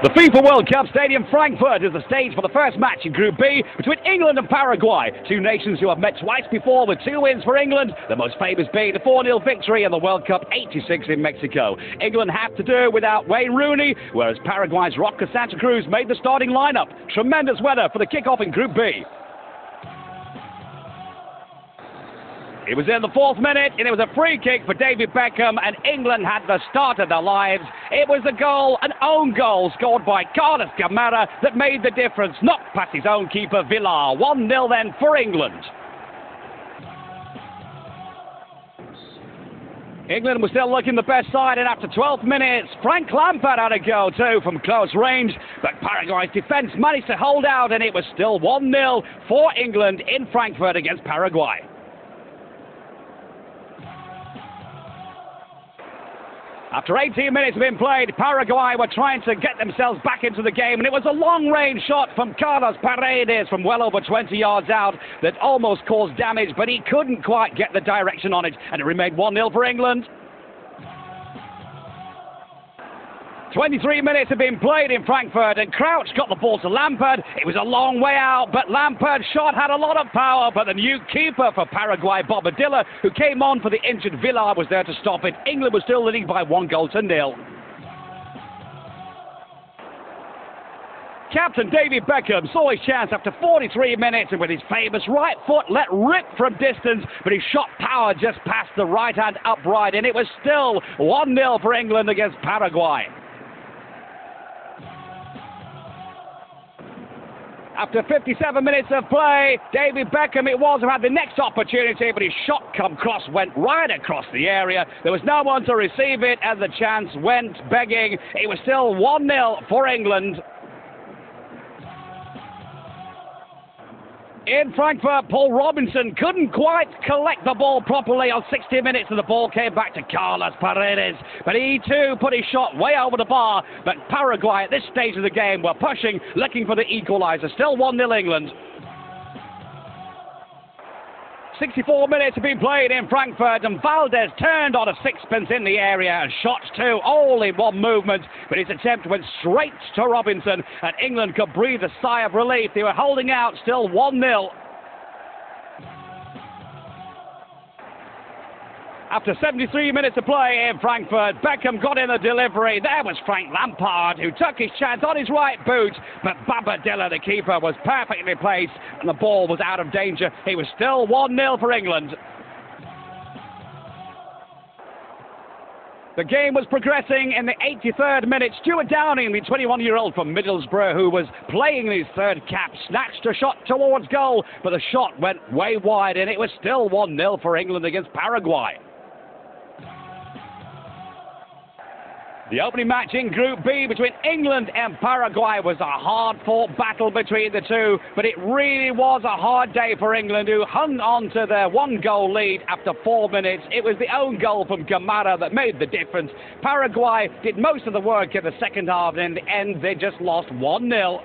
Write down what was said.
The FIFA World Cup Stadium Frankfurt is the stage for the first match in Group B between England and Paraguay, two nations who have met twice before with 2 wins for England, the most famous being the 4-0 victory in the World Cup '86 in Mexico. England have to do without Wayne Rooney, whereas Paraguay's Roque Santa Cruz made the starting lineup. Tremendous weather for the kickoff in Group B. It was in the 4th minute, and it was a free kick for David Beckham, and England had the start of their lives. It was a goal, an own goal, scored by Carlos Gamera that made the difference, knocked past his own keeper, Villar. 1-0 then for England. England was still looking the best side, and after 12 minutes, Frank Lampard had a go too from close range, but Paraguay's defence managed to hold out, and it was still 1-0 for England in Frankfurt against Paraguay. After 18 minutes had been played, Paraguay were trying to get themselves back into the game, and it was a long-range shot from Carlos Paredes from well over 20 yards out that almost caused damage, but he couldn't quite get the direction on it, and it remained 1-0 for England. 23 minutes had been played in Frankfurt, and Crouch got the ball to Lampard. It was a long way out, but Lampard's shot had a lot of power, but the new keeper for Paraguay, Bobadilla, who came on for the injured Villar, was there to stop it. England was still leading by 1-0. Captain David Beckham saw his chance after 43 minutes, and with his famous right foot let rip from distance, but his shot power just passed the right-hand upright, and it was still 1-0 for England against Paraguay. After 57 minutes of play, David Beckham it was who had the next opportunity, but his shot went right across the area. There was no one to receive it, and the chance went begging. It was still 1-0 for England. In Frankfurt, Paul Robinson couldn't quite collect the ball properly on 60 minutes, and the ball came back to Carlos Paredes. But he too put his shot way over the bar. But Paraguay at this stage of the game were pushing, looking for the equaliser. Still 1-0 England. 64 minutes have been played in Frankfurt, and Valdez turned on a sixpence in the area and shot two, all in one movement, but his attempt went straight to Robinson, and England could breathe a sigh of relief. They were holding out, still 1-0. After 73 minutes of play in Frankfurt, Beckham got in the delivery. There was Frank Lampard, who took his chance on his right boot, but Bobadilla, the keeper, was perfectly placed, and the ball was out of danger. It was still 1-0 for England. The game was progressing in the 83rd minute. Stuart Downing, the 21-year-old from Middlesbrough, who was playing in his third cap, snatched a shot towards goal, but the shot went way wide, and it was still 1-0 for England against Paraguay. The opening match in Group B between England and Paraguay was a hard-fought battle between the two, but it really was a hard day for England, who hung on to their 1-goal lead after 4 minutes. It was the own goal from Gamera that made the difference. Paraguay did most of the work in the second half, and in the end they just lost 1-0.